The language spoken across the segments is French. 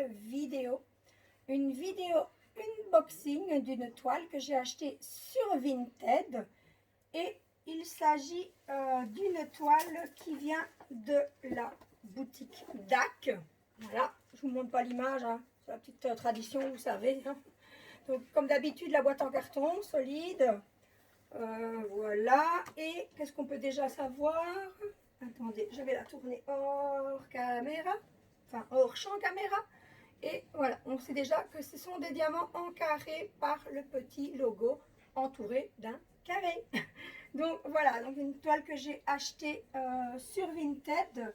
vidéo. Une vidéo unboxing d'une toile que j'ai achetée sur Vinted. Et il s'agit d'une toile qui vient de la boutique DAC. Voilà, je vous montre pas l'image, hein. C'est la petite tradition, vous savez. Hein. Donc, comme d'habitude, la boîte en carton solide. Voilà. Et qu'est-ce qu'on peut déjà savoir? Attendez, je vais la tourner hors caméra. Enfin, hors champ caméra. Et voilà, on sait déjà que ce sont des diamants en carré par le petit logo entouré d'un carré. Donc voilà, donc une toile que j'ai achetée sur Vinted.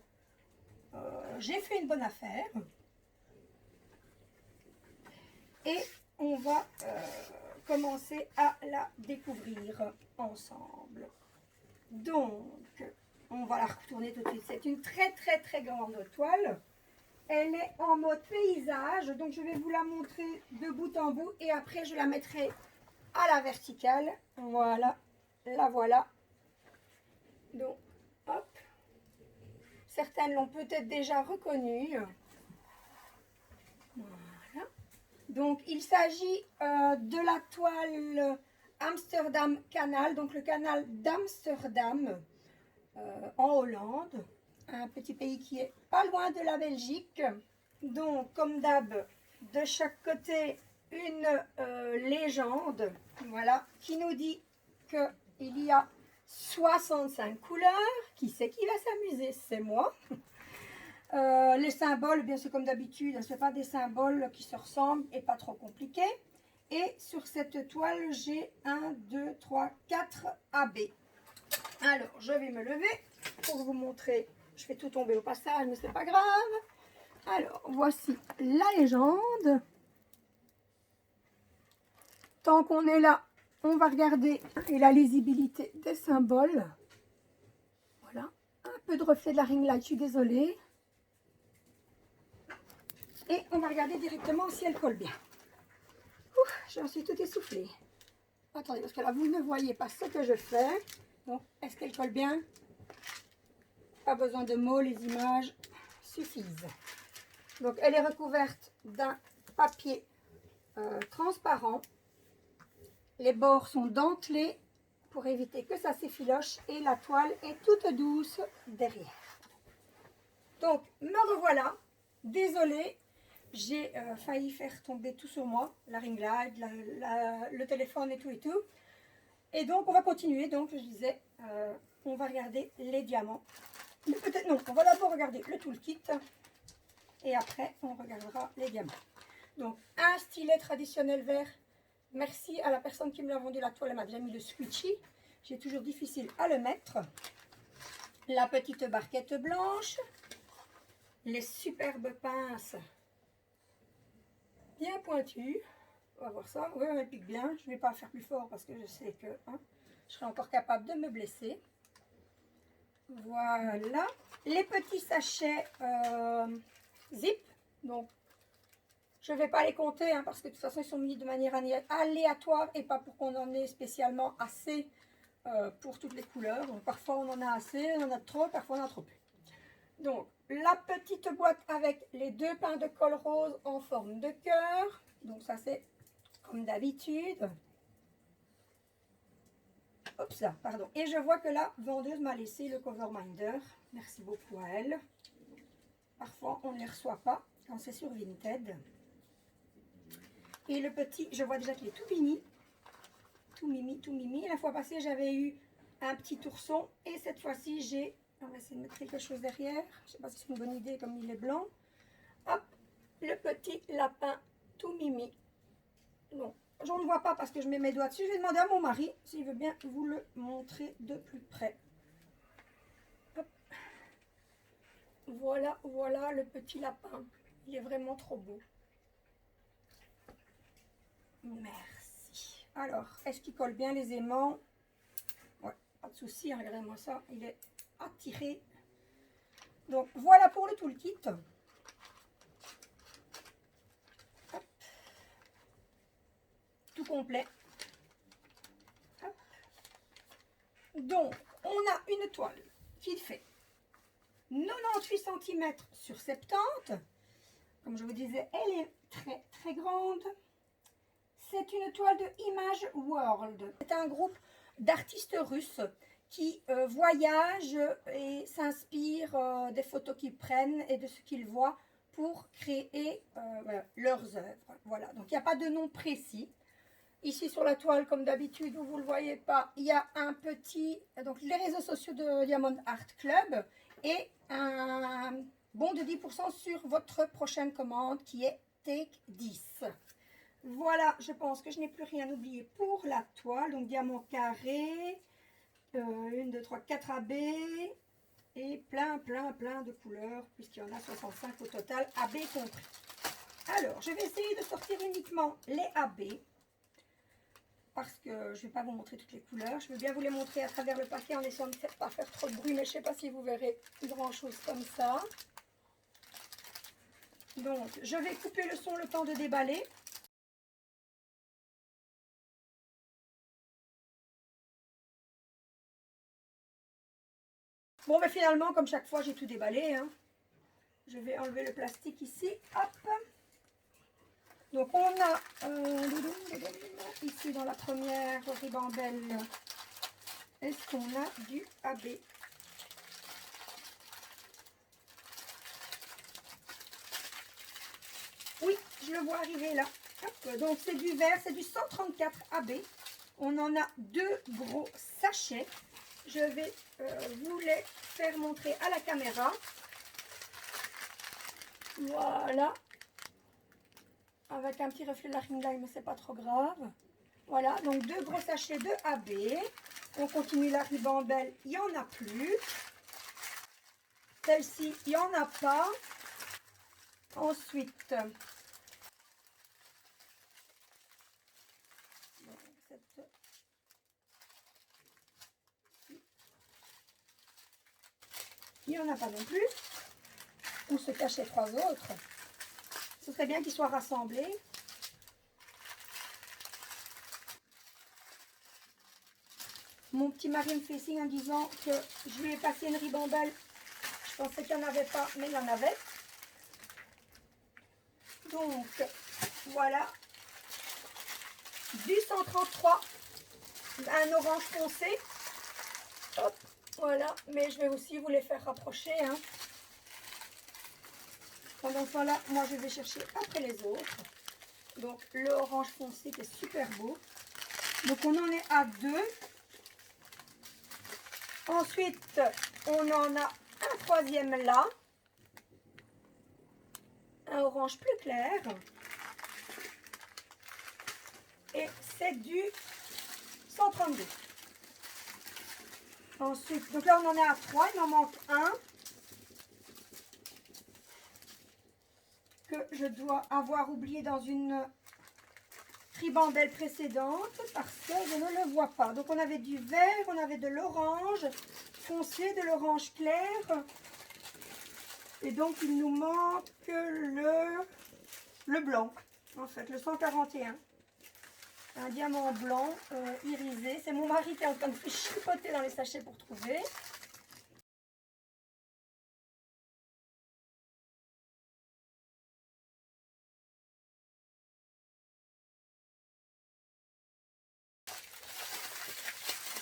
J'ai fait une bonne affaire. Et on va commencer à la découvrir ensemble. Donc, on va la retourner tout de suite. C'est une très grande toile. Elle est en mode paysage, donc je vais vous la montrer de bout en bout et après je la mettrai à la verticale. Voilà, la voilà. Donc, hop. Certaines l'ont peut-être déjà reconnue. Voilà. Donc, il s'agit de la toile Amsterdam Canal, donc le canal d'Amsterdam en Hollande. Un petit pays qui est pas loin de la Belgique. Donc, comme d'hab, de chaque côté, une légende, voilà, qui nous dit qu'il y a 65 couleurs. Qui c'est qui va s'amuser? C'est moi. Les symboles, bien c'est comme d'habitude, ce n'est pas des symboles qui se ressemblent et pas trop compliqués. Et sur cette toile, j'ai 1, 2, 3, 4 AB. Alors, je vais me lever pour vous montrer. Je fais tout tomber au passage, mais c'est pas grave. Alors, voici la légende. Tant qu'on est là, on va regarder la lisibilité des symboles. Voilà. Un peu de reflet de la ring light, je suis désolée. Et on va regarder directement si elle colle bien. J'en suis tout essoufflée. Attendez, parce que là, vous ne voyez pas ce que je fais. Donc, est-ce qu'elle colle bien? Pas besoin de mots, les images suffisent. Donc, elle est recouverte d'un papier transparent. Les bords sont dentelés pour éviter que ça s'effiloche et la toile est toute douce derrière. Donc, me revoilà. Désolée, j'ai failli faire tomber tout sur moi, la ring light, le téléphone et tout et tout. Et donc, on va continuer. Donc, je disais, on va regarder les diamants. Mais peut-être non, on va d'abord regarder le toolkit et après on regardera les diamants. Donc un stylet traditionnel vert. Merci à la personne qui me l'a vendu la toile, elle m'a déjà mis le switchy. J'ai toujours difficile à le mettre. La petite barquette blanche. Les superbes pinces bien pointues. On va voir ça. Oui, elle pique bien. Je ne vais pas faire plus fort parce que je sais que je serai encore capable de me blesser. Voilà, les petits sachets zip, donc je ne vais pas les compter parce que de toute façon ils sont mis de manière aléatoire et pas pour qu'on en ait spécialement assez pour toutes les couleurs. Donc parfois on en a assez, on en a trop, parfois on en a trop peu. Donc la petite boîte avec les deux pains de colle rose en forme de cœur, donc ça c'est comme d'habitude. Oups là, pardon. Et je vois que la vendeuse m'a laissé le cover minder. Merci beaucoup à elle. Parfois, on ne les reçoit pas quand c'est sur Vinted. Et le petit, je vois déjà qu'il est tout mini. Tout mimi, tout mimi. La fois passée, j'avais eu un petit ourson. Et cette fois-ci, j'ai... On va essayer de mettre quelque chose derrière. Je ne sais pas si c'est une bonne idée comme il est blanc. Hop, le petit lapin tout mimi. Bon. Je ne vois pas parce que je mets mes doigts dessus. Je vais demander à mon mari s'il veut bien vous le montrer de plus près. Hop. Voilà, voilà le petit lapin. Il est vraiment trop beau. Merci. Alors, est-ce qu'il colle bien les aimants? Ouais, pas de souci. Regardez-moi ça. Il est attiré. Donc, voilà pour le toolkit. Tout complet. Hop. Donc, on a une toile qui fait 98 cm sur 70. comme je vous disais, elle est très très grande. C'est une toile de Image World. C'est un groupe d'artistes russes qui voyagent et s'inspirent des photos qu'ils prennent et de ce qu'ils voient pour créer voilà, leurs œuvres. Voilà, donc il n'y a pas de nom précis. Ici sur la toile, comme d'habitude, vous ne le voyez pas, il y a un petit, donc les réseaux sociaux de Diamond Art Club et un bon de 10% sur votre prochaine commande qui est Take 10. Voilà, je pense que je n'ai plus rien oublié pour la toile. Donc diamant carré, 1, 2, 3, 4 AB et plein de couleurs puisqu'il y en a 65 au total, AB compris. Alors, je vais essayer de sortir uniquement les AB parce que je ne vais pas vous montrer toutes les couleurs. Je veux bien vous les montrer à travers le paquet en essayant de ne pas faire trop de bruit, mais je ne sais pas si vous verrez grand chose comme ça. Donc, je vais couper le son le temps de déballer. Bon, mais finalement, comme chaque fois, j'ai tout déballé. Hein. Je vais enlever le plastique ici. Hop. Donc, on a ici dans la première ribambelle, est-ce qu'on a du AB? Oui, je le vois arriver là. Hop. Donc, c'est du vert, c'est du 134 AB. On en a 2 gros sachets. Je vais vous les faire montrer à la caméra. Voilà. Avec un petit reflet de la ring line, mais c'est pas trop grave. Voilà, donc 2 gros sachets de AB. On continue la ribambelle, il n'y en a plus. Celle-ci, il n'y en a pas. Ensuite, il n'y en a pas non plus. Où se cachent les 3 autres? Ce serait bien qu'ils soient rassemblés. Mon petit mari me fait signe en disant que je lui ai passé une ribambelle. Je pensais qu'il n'y en avait pas, mais il y en avait. Donc, voilà. Du 133, un orange foncé. Hop, voilà. Mais je vais aussi vous les faire rapprocher. Hein. Pendant ce temps-là, moi, je vais chercher après les autres. Donc, le orange foncé qui est super beau. Donc, on en est à 2. Ensuite, on en a un troisième là. Un orange plus clair. Et c'est du 132. Ensuite, donc là, on en est à 3. Il m'en manque un. Que je dois avoir oublié dans une ribambelle précédente parce que je ne le vois pas. Donc on avait du vert, on avait de l'orange foncé, de l'orange clair. Et donc il nous manque le blanc, en fait, le 141. Un diamant blanc irisé. C'est mon mari qui est en train de se chipoter dans les sachets pour trouver.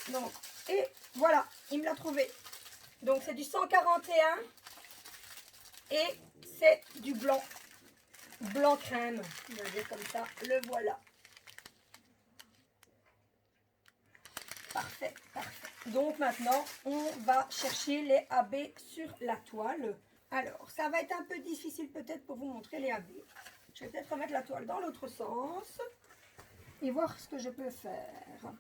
Donc, et voilà, il me l'a trouvé. Donc c'est du 141 et c'est du blanc. Blanc crème, je vais le dire comme ça, le voilà. Parfait, parfait. Donc maintenant, on va chercher les AB sur la toile. Alors, ça va être un peu difficile peut-être pour vous montrer les AB. Je vais peut-être remettre la toile dans l'autre sens et voir ce que je peux faire.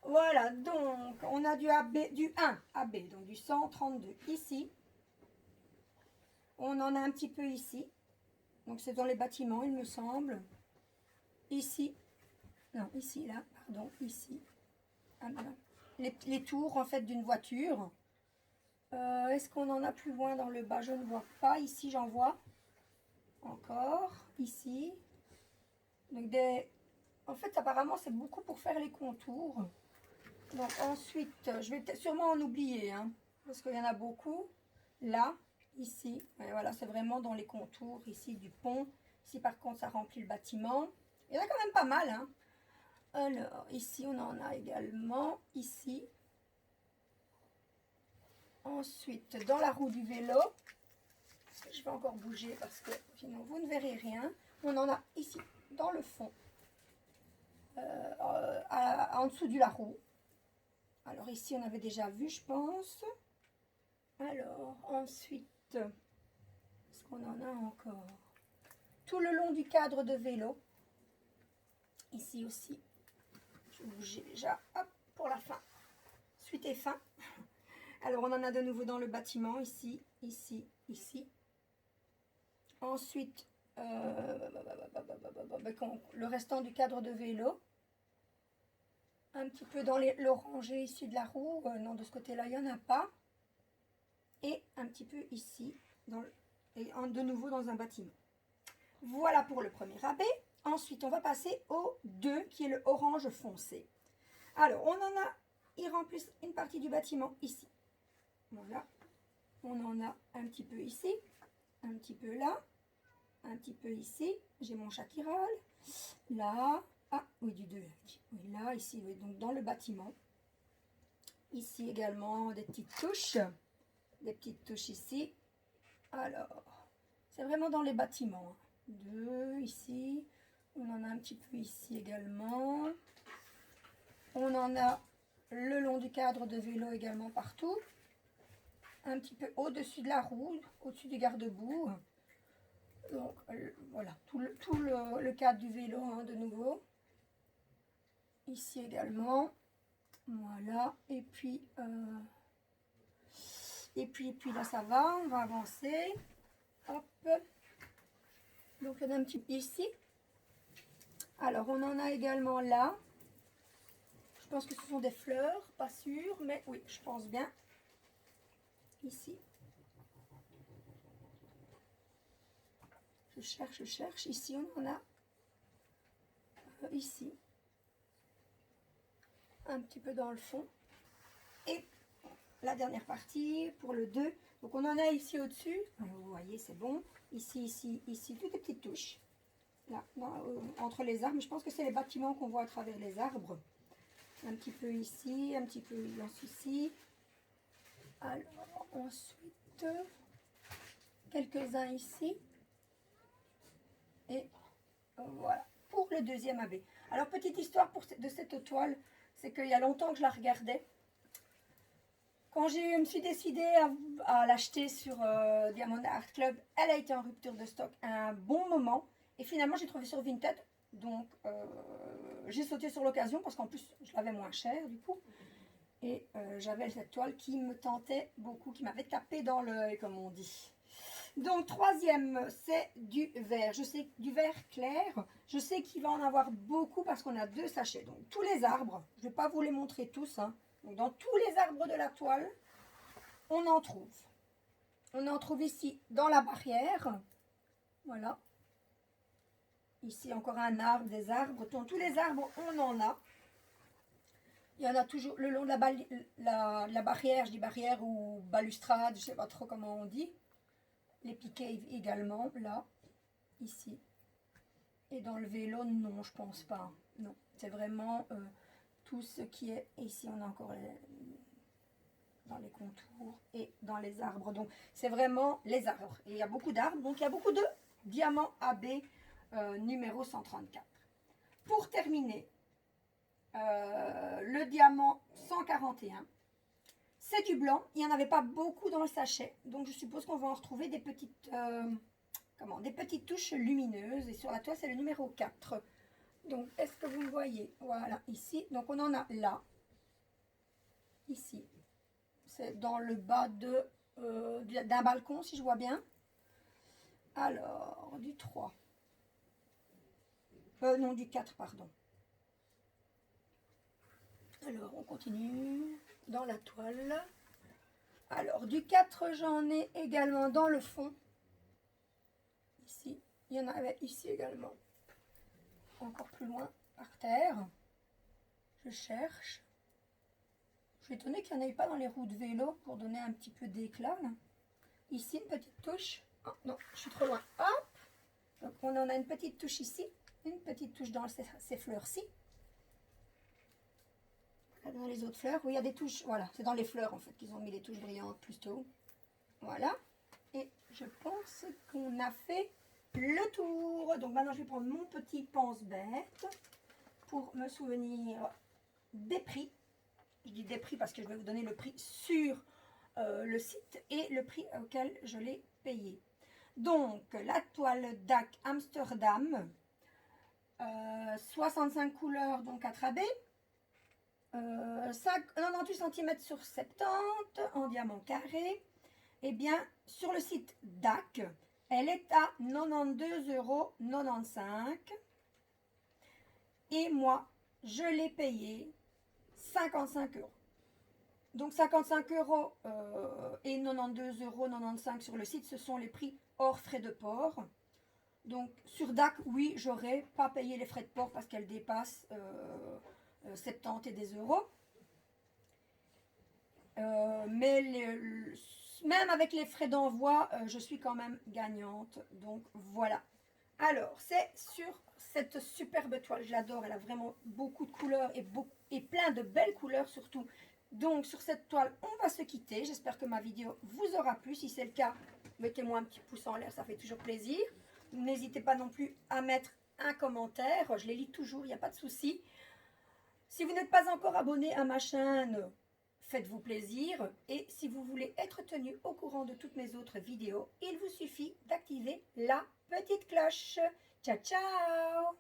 Voilà, donc on a du AB, du 1 AB, donc du 132 ici. On en a un petit peu ici. Donc c'est dans les bâtiments, il me semble. Ici. Non, ici, là, pardon, ici. Ah, voilà. Les tours, en fait, d'une voiture. Est-ce qu'on en a plus loin dans le bas? Je ne vois pas. Ici, j'en vois. Encore. Ici. Donc des... En fait, apparemment, c'est beaucoup pour faire les contours. Donc ensuite, je vais sûrement en oublier, hein, parce qu'il y en a beaucoup. Là, ici. Et voilà, c'est vraiment dans les contours ici du pont. Ici, par contre, ça remplit le bâtiment. Il y en a quand même pas mal, hein. Alors, ici, on en a également, ici. Ensuite, dans la roue du vélo, je vais encore bouger parce que sinon vous ne verrez rien. On en a ici, dans le fond, en dessous de la roue. Alors ici, on avait déjà vu, je pense. Alors, ensuite, est-ce qu'on en a encore? Tout le long du cadre de vélo. Ici aussi. Je vais bouger déjà, hop, pour la fin. Suite et fin. Alors, on en a de nouveau dans le bâtiment, ici, ici, ici. Ensuite, le restant du cadre de vélo. Un petit peu dans le rangé ici de la roue. Non, de ce côté-là, il n'y en a pas. Et un petit peu ici, et de nouveau dans un bâtiment. Voilà pour le premier rabais. Ensuite, on va passer au 2, qui est le orange foncé. Alors, on en a, il remplissent une partie du bâtiment ici. Voilà. On en a un petit peu ici, un petit peu là, un petit peu ici. J'ai mon chat qui râle. Là. Ah, oui, du 2. Oui, là, ici, oui, donc dans le bâtiment. Ici également, des petites touches. Des petites touches ici. Alors, c'est vraiment dans les bâtiments. 2, ici. On en a un petit peu ici également. On en a le long du cadre de vélo également partout. Un petit peu au-dessus de la roue, au-dessus du garde-boue. Donc voilà, tout le cadre du vélo, hein, de nouveau. Ici également. Voilà. Et puis là ça va, on va avancer. Hop. Donc il y en a un petit peu ici. Alors on en a également là. Je pense que ce sont des fleurs, pas sûr, mais oui, je pense bien. Ici. Je cherche. Ici, on en a ici. Un petit peu dans le fond. Et la dernière partie pour le 2. Donc, on en a ici au-dessus. Vous voyez, c'est bon. Ici, ici, toutes les petites touches. Là, entre les arbres. Je pense que c'est les bâtiments qu'on voit à travers les arbres. Un petit peu ici, un petit peu ici. Alors, ensuite, quelques-uns ici. Et voilà, pour le deuxième AB. Alors, petite histoire de cette toile, c'est qu'il y a longtemps que je la regardais. Quand je me suis décidée à l'acheter sur Diamond Art Club, elle a été en rupture de stock un bon moment. Et finalement, j'ai trouvé sur Vinted. Donc, j'ai sauté sur l'occasion parce qu'en plus, je l'avais moins cher du coup. Et j'avais cette toile qui me tentait beaucoup, qui m'avait tapé dans l'œil, comme on dit. Donc, troisième, c'est du vert. Je sais du vert clair. Je sais qu'il va en avoir beaucoup parce qu'on a 2 sachets. Donc, tous les arbres, je ne vais pas vous les montrer tous. Hein. Donc, dans tous les arbres de la toile, on en trouve. On en trouve ici dans la barrière. Voilà. Ici, encore un arbre, des arbres. Dans tous les arbres, on en a. Il y en a toujours le long de la barrière, je dis barrière ou balustrade, je ne sais pas trop comment on dit. Les piquets également, là, ici. Et dans le vélo, non, je pense pas. Non, c'est vraiment tout ce qui est... Ici, on a encore dans les contours et dans les arbres. Donc, c'est vraiment les arbres. Et il y a beaucoup d'arbres, donc il y a beaucoup de diamants AB numéro 134. Pour terminer, le diamant 141. C'est du blanc. Il n'y en avait pas beaucoup dans le sachet. Donc, je suppose qu'on va en retrouver des petites... des petites touches lumineuses. Et sur la toile, c'est le numéro 4. Donc, est-ce que vous me voyez? Voilà, ici. Donc, on en a là. Ici. C'est dans le bas d'un balcon, si je vois bien. Alors, du 3. Non, du 4, pardon. Alors, on continue dans la toile. Alors, du 4, j'en ai également dans le fond. Ici, il y en avait ici également. Encore plus loin, par terre. Je cherche. Je suis étonnée qu'il n'y en ait pas dans les roues de vélo pour donner un petit peu d'éclat. ici une petite touche. Oh, non, je suis trop loin. Hop. Donc on en a une petite touche ici, une petite touche dans ces fleurs-ci. Dans les autres fleurs, oui, il y a des touches, voilà, c'est dans les fleurs en fait qu'ils ont mis les touches brillantes plus tôt. Voilà. Et je pense qu'on a fait le tour. Donc maintenant je vais prendre mon petit pense-bête pour me souvenir des prix. Je dis des prix parce que je vais vous donner le prix sur le site et le prix auquel je l'ai payé. Donc la toile DAC Amsterdam, 65 couleurs donc à travers, 98 cm sur 70 en diamant carré. Et bien sur le site DAC, elle est à 92,95 €. Et moi, je l'ai payé 55 €. Donc 55 € et 92,95 € sur le site, ce sont les prix hors frais de port. Donc sur DAC, oui, j'aurais pas payé les frais de port parce qu'elle dépasse 70 et des euros. Mais même avec les frais d'envoi, je suis quand même gagnante. Donc voilà. Alors, c'est sur cette superbe toile. Je l'adore. Elle a vraiment beaucoup de couleurs et plein de belles couleurs surtout. Donc, sur cette toile, on va se quitter. J'espère que ma vidéo vous aura plu. Si c'est le cas, mettez-moi un petit pouce en l'air. Ça fait toujours plaisir. N'hésitez pas non plus à mettre un commentaire. Je les lis toujours. Il n'y a pas de souci. Si vous n'êtes pas encore abonné à ma chaîne, faites-vous plaisir. Et si vous voulez être tenu au courant de toutes mes autres vidéos, il vous suffit d'activer la petite cloche. Ciao, ciao!